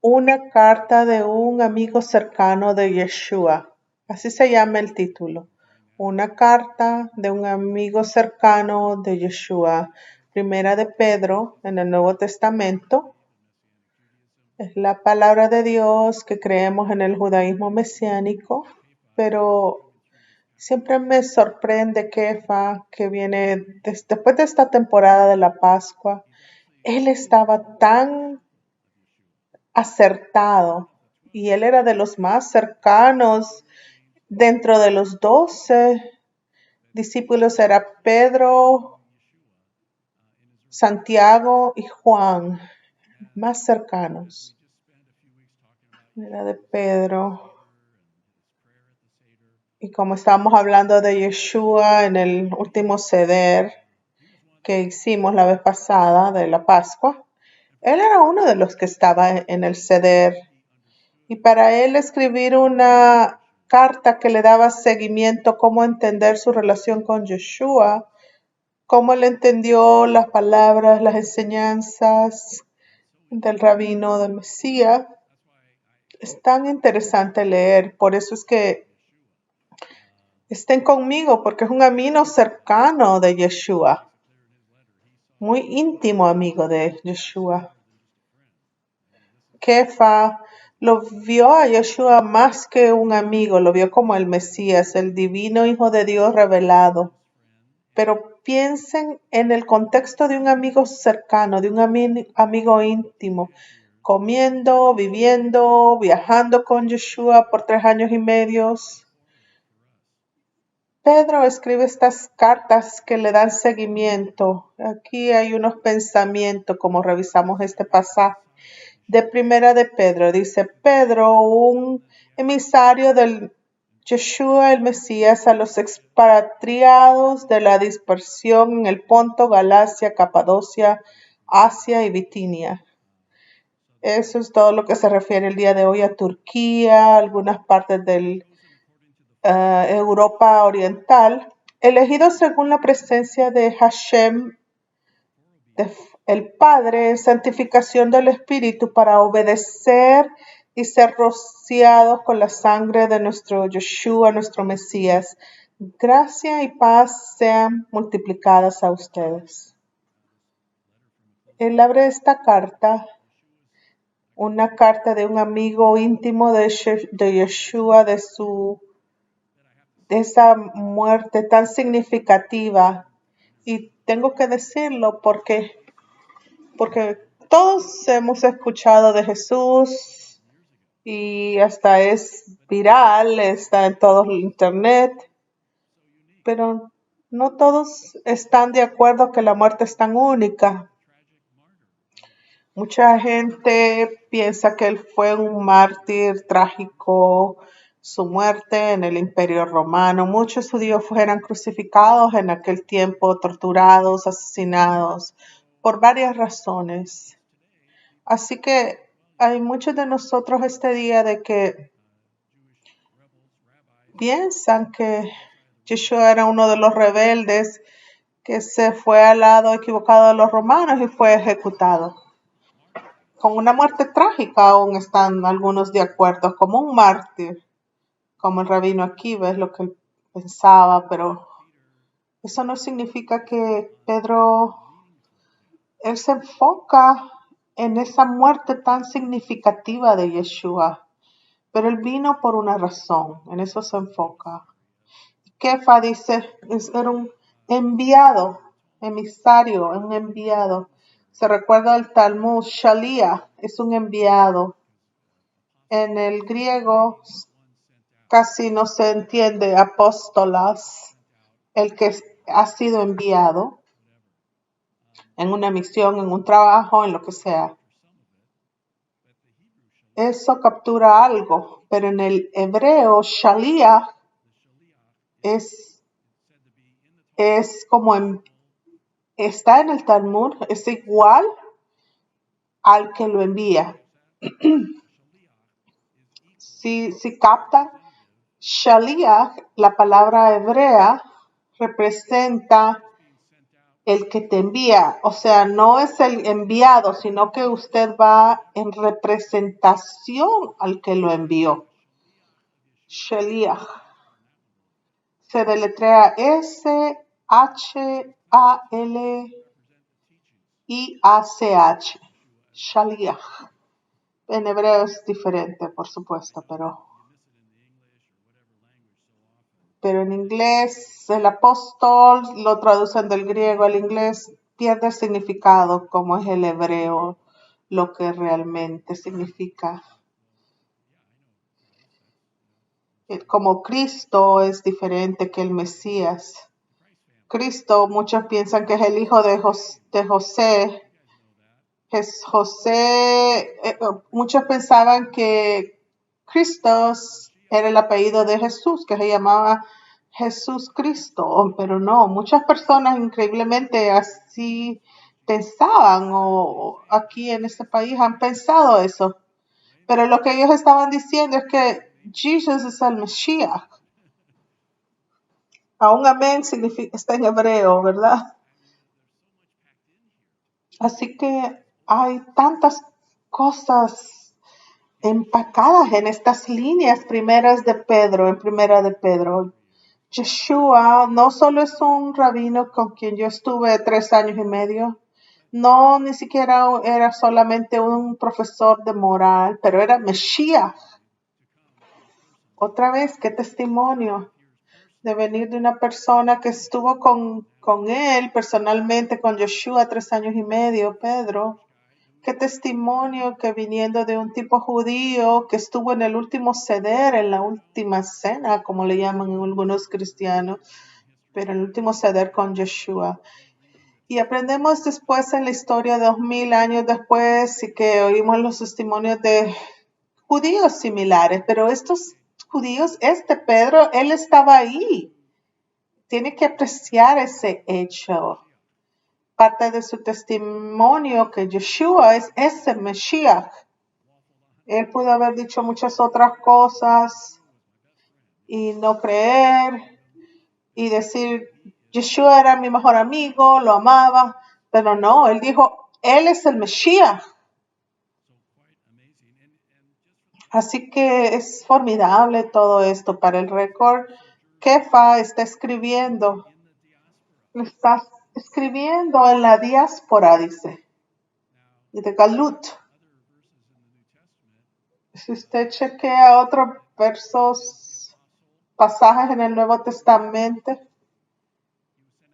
Una carta de un amigo cercano de Yeshua. Así se llama el título. Una carta de un amigo cercano de Yeshua. Primera de Pedro en el Nuevo Testamento. Es la palabra de Dios que creemos en el judaísmo mesiánico, pero siempre me sorprende Kefa, que viene después de esta temporada de la Pascua. Él estaba tan acertado y él era de los más cercanos. Dentro de los 12 discípulos era Pedro, Santiago y Juan, más cercanos. Era de Pedro. Y como estábamos hablando de Yeshua en el último seder que hicimos la vez pasada de la Pascua, él era uno de los que estaba en el seder. Y para él escribir una carta que le daba seguimiento, cómo entender su relación con Yeshua, cómo él entendió las palabras, las enseñanzas del rabino, del Mesías, es tan interesante leer. Por eso es que estén conmigo, porque es un amigo cercano de Yeshua, muy íntimo amigo de Yeshua. Kefa lo vio a Yeshua más que un amigo, lo vio como el Mesías, el divino Hijo de Dios revelado. Pero piensen en el contexto de un amigo cercano, de un amigo íntimo, comiendo, viviendo, viajando con Yeshua por 3 años y medio. Pedro escribe estas cartas que le dan seguimiento. Aquí hay unos pensamientos, como revisamos este pasaje de Primera de Pedro. Dice Pedro, un emisario del Yeshua el Mesías, a los expatriados de la dispersión en el Ponto, Galacia, Capadocia, Asia y Bitinia. Eso es todo lo que se refiere el día de hoy a Turquía, algunas partes de Europa Oriental, elegidos según la presencia de Hashem, el Padre, en santificación del Espíritu, para obedecer y ser rociados con la sangre de nuestro Yeshua, nuestro Mesías. Gracia y paz sean multiplicadas a ustedes. Él abre esta carta, una carta de un amigo íntimo de Yeshua, de esa muerte tan significativa. Y tengo que decirlo porque todos hemos escuchado de Jesús y hasta es viral, está en todo el internet, pero no todos están de acuerdo que la muerte es tan única. Mucha gente piensa que él fue un mártir trágico, su muerte en el Imperio Romano. Muchos judíos fueron crucificados en aquel tiempo, torturados, asesinados, por varias razones. Así que hay muchos de nosotros este día de que piensan que Yeshua era uno de los rebeldes que se fue al lado equivocado de los romanos y fue ejecutado. Con una muerte trágica aún están algunos de acuerdo, como un mártir, como el rabino Akiva, es lo que él pensaba, pero eso no significa que él se enfoca en esa muerte tan significativa de Yeshua, pero él vino por una razón, en eso se enfoca. Kefa dice, era un enviado, emisario, un enviado. Se recuerda el Talmud, Shalia es un enviado. En el griego casi no se entiende apóstolas, el que ha sido enviado en una misión, en un trabajo, en lo que sea. Eso captura algo, pero en el hebreo, Shalia es como está en el Talmud, es igual al que lo envía. Si captan, Shaliach, la palabra hebrea, representa el que te envía, o sea, no es el enviado, sino que usted va en representación al que lo envió. Shaliach. Se deletrea Shaliach. Shaliach. En hebreo es diferente, por supuesto, pero en inglés el apóstol lo traducen del griego al inglés, pierde el significado como es el hebreo, lo que realmente significa. Como Cristo es diferente que el Mesías. Cristo, muchos piensan que es el hijo de José. Muchos pensaban que Cristo era el apellido de Jesús, que se llamaba Jesús Cristo, pero no, muchas personas increíblemente así pensaban, o aquí en este país han pensado eso, pero lo que ellos estaban diciendo es que Jesús es el Mesías. Aún amén está en hebreo, ¿verdad? Así que hay tantas cosas empacadas en estas líneas primeras de Pedro, en primera de Pedro. Yeshua no solo es un rabino con quien yo estuve 3 años y medio, no ni siquiera era solamente un profesor de moral, pero era Mesías. Otra vez, qué testimonio de venir de una persona que estuvo con él personalmente, con Yeshua 3 años y medio, Pedro. Qué testimonio que viniendo de un tipo judío que estuvo en el último seder, en la última cena, como le llaman algunos cristianos, pero en el último seder con Yeshua. Y aprendemos después en la historia, 2000 años después, y que oímos los testimonios de judíos similares, pero estos judíos, Pedro, él estaba ahí. Tiene que apreciar ese hecho. Parte de su testimonio que Yeshua es ese Mesías. Él pudo haber dicho muchas otras cosas y no creer y decir, Yeshua era mi mejor amigo, lo amaba, pero no, él dijo, él es el Mesías. Así que es formidable todo esto. Para el récord, Kefa está escribiendo en la diáspora, dice, de Galut. Si usted chequea otros pasajes en el Nuevo Testamento,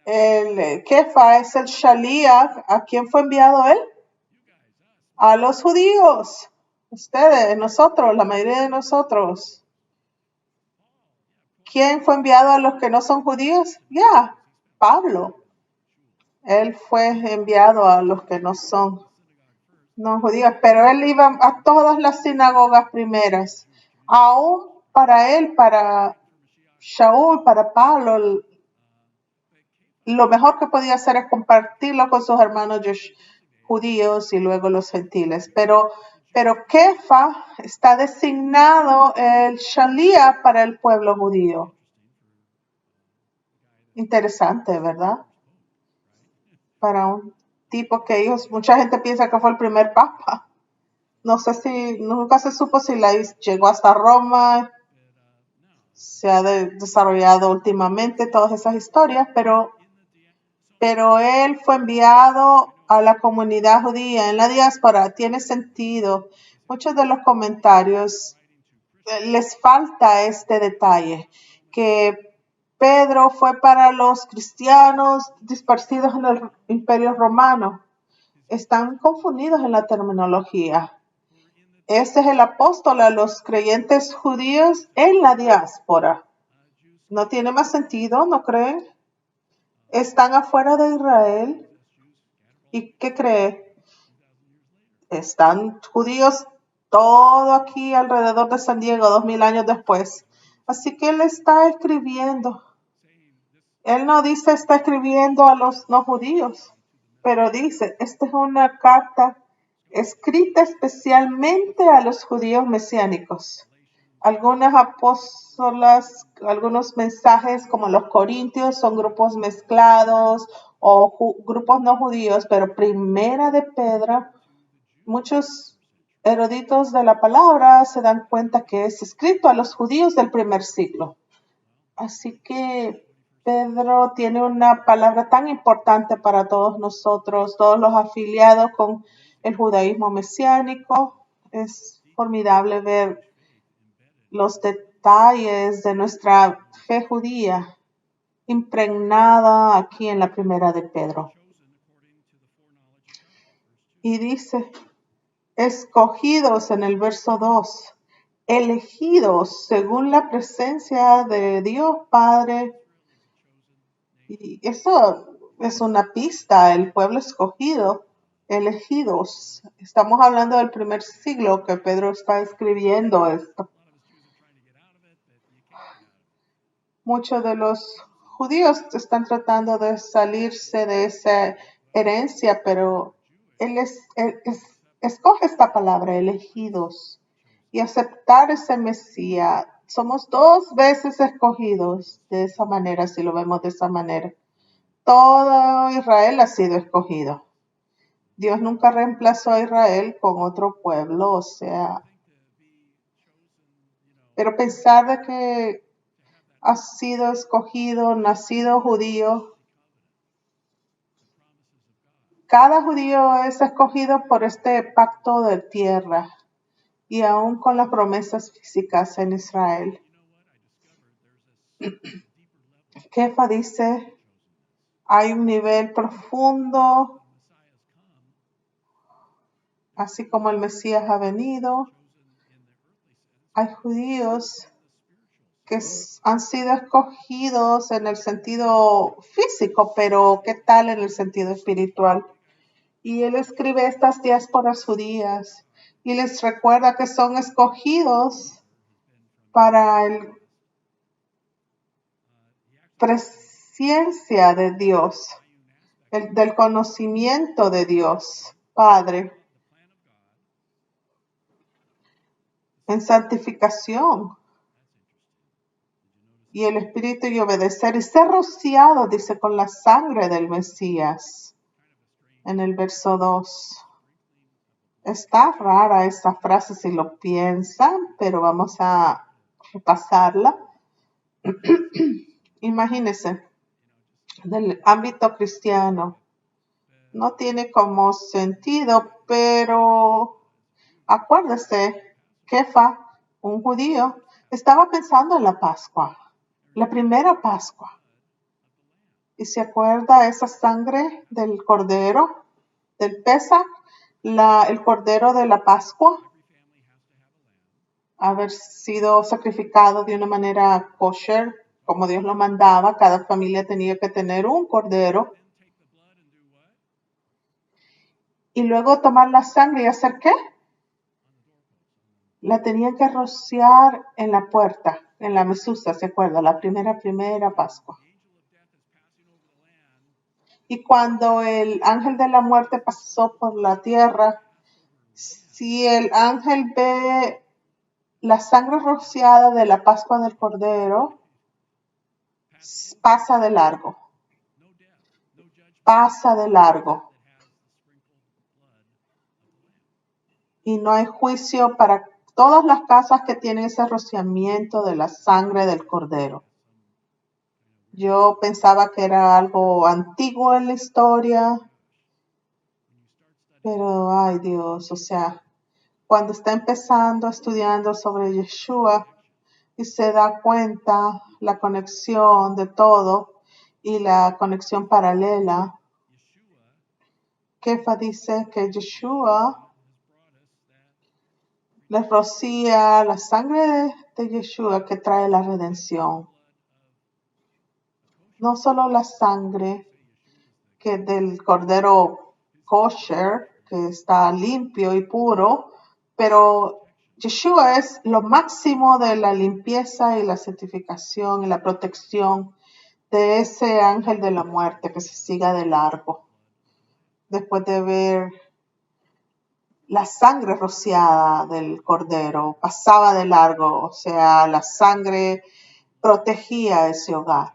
el Kefa es el Shaliach. ¿A quién fue enviado él? A los judíos. Ustedes, nosotros, la mayoría de nosotros. ¿Quién fue enviado a los que no son judíos? Pablo. Él fue enviado a los que no son judíos, pero él iba a todas las sinagogas primeras. Aún para él, para Shaul, para Pablo, lo mejor que podía hacer es compartirlo con sus hermanos judíos y luego los gentiles. Pero Kefa está designado el Shaliach para el pueblo judío. Interesante, ¿verdad? Para un tipo que mucha gente piensa que fue el primer papa. No sé si, nunca se supo si llegó hasta Roma, se ha desarrollado últimamente todas esas historias, pero él fue enviado a la comunidad judía en la diáspora. Tiene sentido. Muchos de los comentarios les falta este detalle, que Pedro fue para los cristianos dispersidos en el Imperio Romano. Están confundidos en la terminología. Este es el apóstol a los creyentes judíos en la diáspora. ¿No tiene más sentido? ¿No creen? Están afuera de Israel. ¿Y qué cree? Están judíos todo aquí alrededor de San Diego 2000 años después. Así que él está escribiendo. Él no dice está escribiendo a los no judíos, pero dice, esta es una carta escrita especialmente a los judíos mesiánicos, Algunas apóstolas, algunos mensajes como los corintios son grupos mezclados o grupos no judíos, pero Primera de Pedro, muchos eruditos de la palabra se dan cuenta que es escrito a los judíos del primer siglo. Así que Pedro tiene una palabra tan importante para todos nosotros, todos los afiliados con el judaísmo mesiánico. Es formidable ver los detalles de nuestra fe judía impregnada aquí en la Primera de Pedro. Y dice, escogidos en el verso 2, elegidos según la presencia de Dios Padre. Y eso es una pista, el pueblo escogido, elegidos. Estamos hablando del primer siglo que Pedro está escribiendo esto. Muchos de los judíos están tratando de salirse de esa herencia, pero él escoge esta palabra, elegidos, y aceptar ese Mesías. Somos 2 veces escogidos de esa manera, si lo vemos de esa manera. Todo Israel ha sido escogido. Dios nunca reemplazó a Israel con otro pueblo, o sea, pero pensar de que ha sido escogido, nacido judío. Cada judío es escogido por este pacto de tierra y aún con las promesas físicas en Israel. Kefa dice, hay un nivel profundo, así como el Mesías ha venido. Hay judíos que han sido escogidos en el sentido físico, pero ¿qué tal en el sentido espiritual? Y él escribe estas diásporas judías y les recuerda que son escogidos para la presencia de Dios, del conocimiento de Dios, Padre, en santificación y el Espíritu y obedecer y ser rociado, dice, con la sangre del Mesías, en el verso 2. Está rara esa frase si lo piensan, pero vamos a repasarla. Imagínense, del ámbito cristiano, no tiene como sentido, pero acuérdese, Kefa, un judío, estaba pensando en la Pascua, la primera Pascua. Y se acuerda esa sangre del cordero, del Pesach, el cordero de la Pascua, haber sido sacrificado de una manera kosher, como Dios lo mandaba. Cada familia tenía que tener un cordero. Y luego tomar la sangre y hacer ¿qué? La tenían que rociar en la puerta, en la mesusa, ¿se acuerda? La primera Pascua. Y cuando el ángel de la muerte pasó por la tierra, si el ángel ve la sangre rociada de la Pascua del Cordero, pasa de largo. Pasa de largo. Y no hay juicio para todas las casas que tienen ese rociamiento de la sangre del Cordero. Yo pensaba que era algo antiguo en la historia, pero ay Dios, o sea, cuando está empezando estudiando sobre Yeshua y se da cuenta la conexión de todo y la conexión paralela, Kefa dice que Yeshua les rocía la sangre de Yeshua que trae la redención. No solo la sangre que del cordero kosher, que está limpio y puro, pero Yeshua es lo máximo de la limpieza y la santificación y la protección de ese ángel de la muerte que se siga de largo. Después de ver la sangre rociada del cordero pasaba de largo, o sea, la sangre protegía ese hogar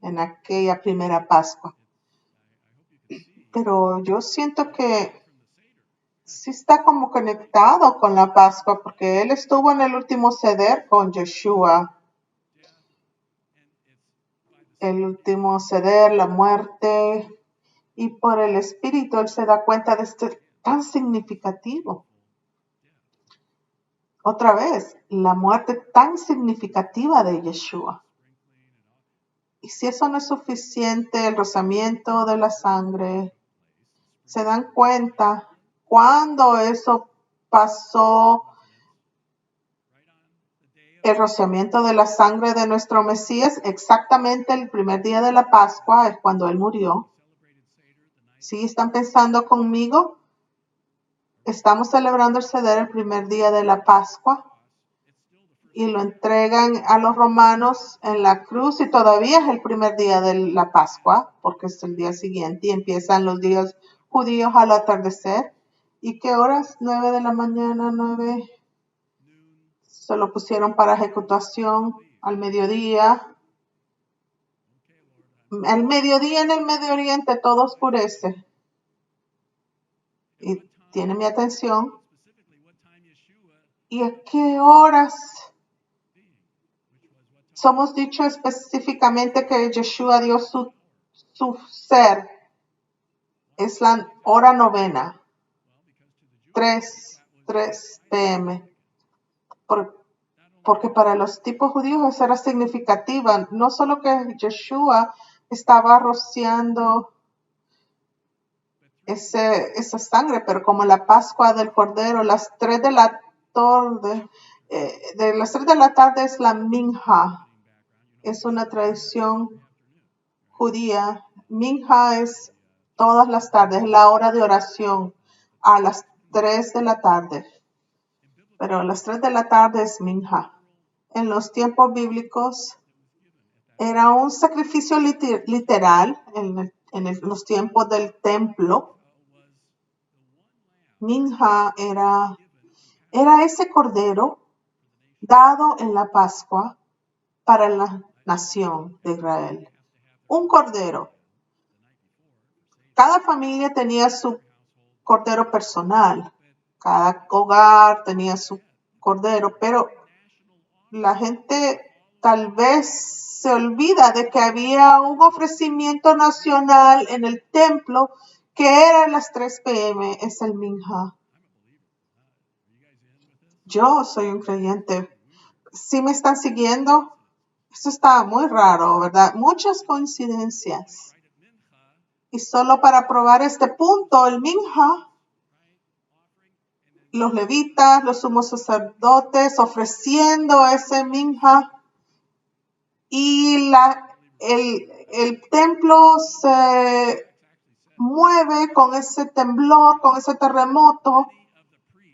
en aquella primera Pascua. Pero yo siento que sí está como conectado con la Pascua, porque él estuvo en el último ceder con Yeshua. El último ceder, la muerte, y por el Espíritu él se da cuenta de este tan significativo. Otra vez, la muerte tan significativa de Yeshua. Y si eso no es suficiente, el rozamiento de la sangre, se dan cuenta cuando eso pasó, el rociamiento de la sangre de nuestro Mesías, exactamente el primer día de la Pascua es cuando él murió. ¿Sí están pensando conmigo? Estamos celebrando el Seder el primer día de la Pascua y lo entregan a los romanos en la cruz y todavía es el primer día de la Pascua porque es el día siguiente y empiezan los días judíos al atardecer. ¿Y qué horas? 9 de la mañana, 9. Se lo pusieron para ejecución al mediodía. Al mediodía en el Medio Oriente todo oscurece. Y tiene mi atención. ¿Y a qué horas? Somos dicho específicamente que Yeshua dio su ser. Es la hora novena. 3 p.m. Porque para los tipos judíos eso era significativa. No solo que Yeshua estaba rociando esa sangre, pero como la Pascua del Cordero, las 3 de la tarde, de las 3 de la tarde es la Minja. Es una tradición judía. Minja es todas las tardes, la hora de oración a las 3 de la tarde. Pero a las 3 de la tarde es Minja. En los tiempos bíblicos era un sacrificio literal en los tiempos del templo. Minja era ese cordero dado en la Pascua para la nación de Israel. Un cordero. Cada familia tenía su cordero personal. Cada hogar tenía su cordero, pero la gente tal vez se olvida de que había un ofrecimiento nacional en el templo que era a las 3 p.m. Es el Minja. Yo soy un creyente. ¿Sí me están siguiendo? Esto está muy raro, ¿verdad? Muchas coincidencias. Y solo para probar este punto, el Minja, los levitas, los sumos sacerdotes ofreciendo ese Minja y el templo se mueve con ese temblor, con ese terremoto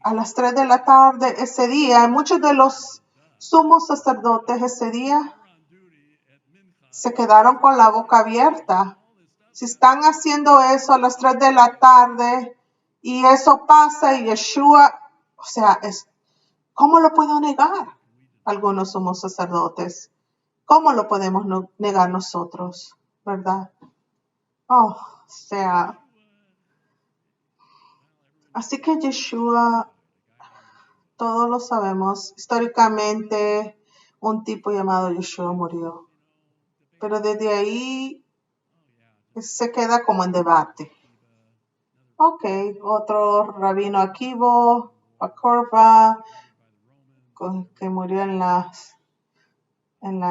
a las 3 de la tarde ese día. Muchos de los sumos sacerdotes ese día se quedaron con la boca abierta. Si están haciendo eso a las 3 de la tarde y eso pasa y Yeshua, o sea, ¿cómo lo puedo negar? Algunos somos sacerdotes. ¿Cómo lo podemos negar nosotros? ¿Verdad? O sea, así que Yeshua, todos lo sabemos, históricamente un tipo llamado Yeshua murió. Pero desde ahí se queda como en debate. Ok, otro rabino Akivo, Bakorba, que murió en la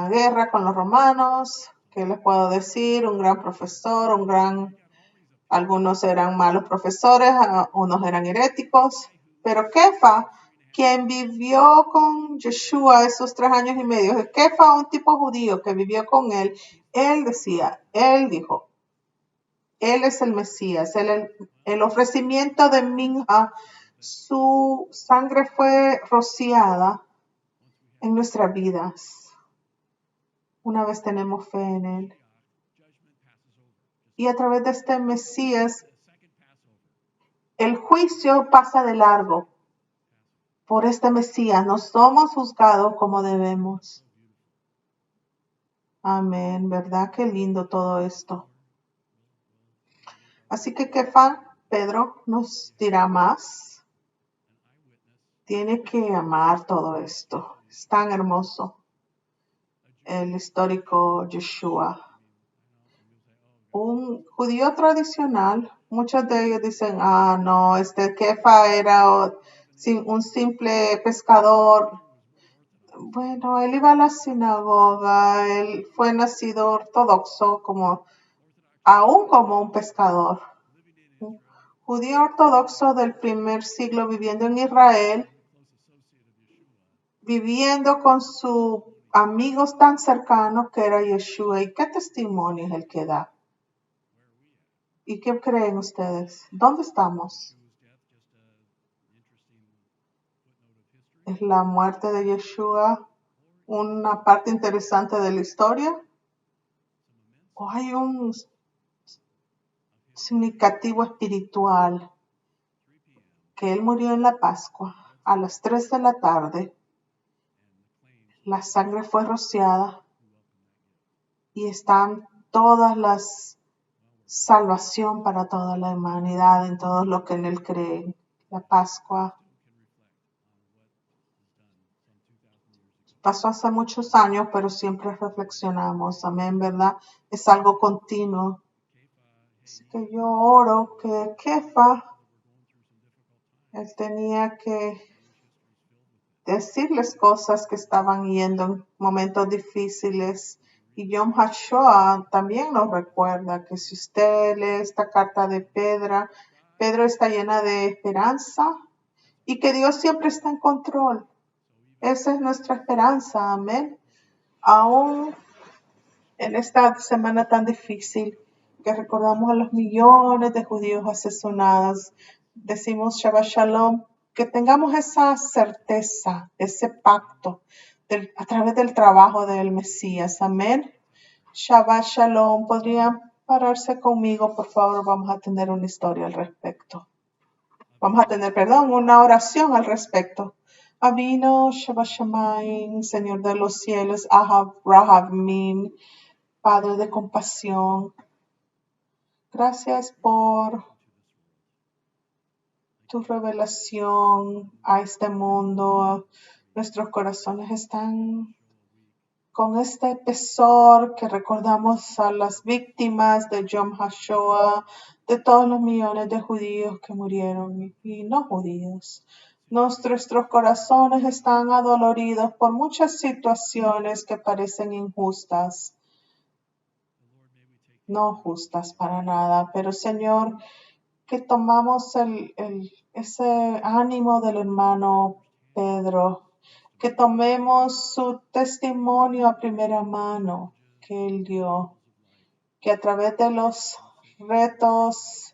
guerra con los romanos. ¿Qué les puedo decir? Un gran profesor, algunos eran malos profesores, unos eran heréticos. Pero Kefa, quien vivió con Yeshua esos 3 años y medio, Kefa, un tipo judío que vivió con él dijo, él es el Mesías, el ofrecimiento de Minja, su sangre fue rociada en nuestras vidas. Una vez tenemos fe en él. Y a través de este Mesías, el juicio pasa de largo por este Mesías. No somos juzgados como debemos. Amén, ¿verdad? Qué lindo todo esto. Así que Kefa, Pedro nos dirá más. Tiene que amar todo esto. Es tan hermoso. El histórico Yeshua. Un judío tradicional, muchos de ellos dicen, no, Kefa era un simple pescador. Bueno, él iba a la sinagoga, él fue nacido ortodoxo, aún como un pescador. Un judío ortodoxo del primer siglo viviendo en Israel, viviendo con sus amigos tan cercanos que era Yeshua. ¿Y qué testimonio es el que da? ¿Y qué creen ustedes? ¿Dónde estamos? ¿Es la muerte de Yeshua una parte interesante de la historia? ¿O hay un significativo espiritual? Que él murió en la Pascua a las 3 de la tarde. La sangre fue rociada y están todas las salvación para toda la humanidad en todo lo que en él creen. La Pascua pasó hace muchos años, pero siempre reflexionamos. Amén, ¿verdad? Es algo continuo. Así que yo oro que Kefa, él tenía que decirles cosas que estaban yendo en momentos difíciles. Y Yom HaShoah también nos recuerda que si usted lee esta carta de Pedro está llena de esperanza y que Dios siempre está en control. Esa es nuestra esperanza, amén. Aún en esta semana tan difícil que recordamos a los millones de judíos asesinados, decimos Shabbat Shalom, que tengamos esa certeza, ese pacto a través del trabajo del Mesías. Amén. Shabbat Shalom. ¿Podrían pararse conmigo, por favor? Vamos a tener una historia al respecto. Una oración al respecto. Avino Shabbat Shamayim, Señor de los cielos, Ahab Rahavmin, Padre de compasión. Gracias por tu revelación a este mundo. Nuestros corazones están con este pesar que recordamos a las víctimas de Yom HaShoah, de todos los millones de judíos que murieron y no judíos. Nuestros corazones están adoloridos por muchas situaciones que parecen injustas, no justas para nada, pero Señor, que tomamos ese ánimo del hermano Pedro, que tomemos su testimonio a primera mano que él dio, que a través de los retos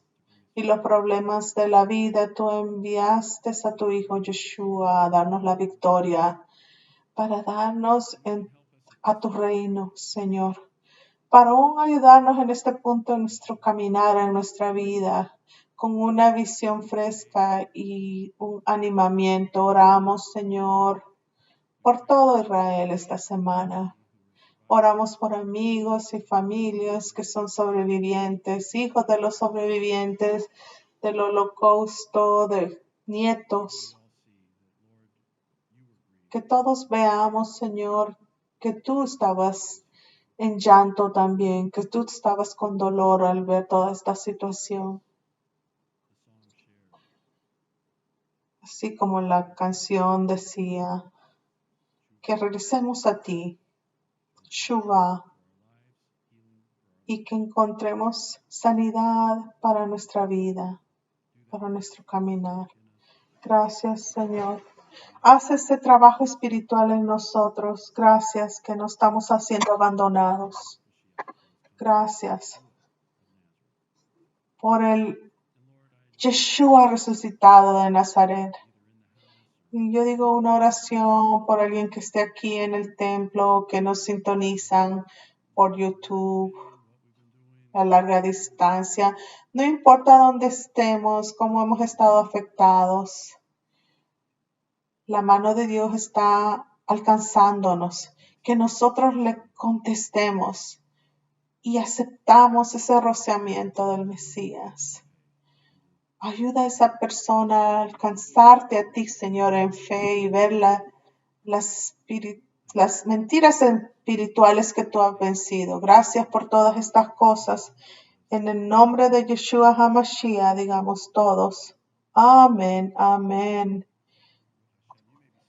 y los problemas de la vida tú enviaste a tu hijo Yeshua a darnos la victoria, para darnos a tu reino, Señor, para aún ayudarnos en este punto en nuestro caminar, en nuestra vida, con una visión fresca y un animamiento. Oramos, Señor, por todo Israel esta semana. Oramos por amigos y familias que son sobrevivientes, hijos de los sobrevivientes del holocausto, de nietos. Que todos veamos, Señor, que tú estabas en llanto también, que tú estabas con dolor al ver toda esta situación. Así como la canción decía, que regresemos a ti, Shuvah, y que encontremos sanidad para nuestra vida, para nuestro caminar. Gracias, Señor. Haz ese trabajo espiritual en nosotros. Gracias que no estamos siendo abandonados. Gracias por el Yeshua resucitado de Nazaret. Y yo digo una oración por alguien que esté aquí en el templo, que nos sintonizan por YouTube. a larga distancia. No importa dónde estemos, cómo hemos estado afectados, la mano de Dios está alcanzándonos. Que nosotros le contestemos y aceptamos ese rociamiento del Mesías. Ayuda a esa persona a alcanzarte a ti, Señor, en fe y ver las mentiras espirituales que tú has vencido. Gracias por todas estas cosas. En el nombre de Yeshua HaMashiach, digamos todos. Amén, amén.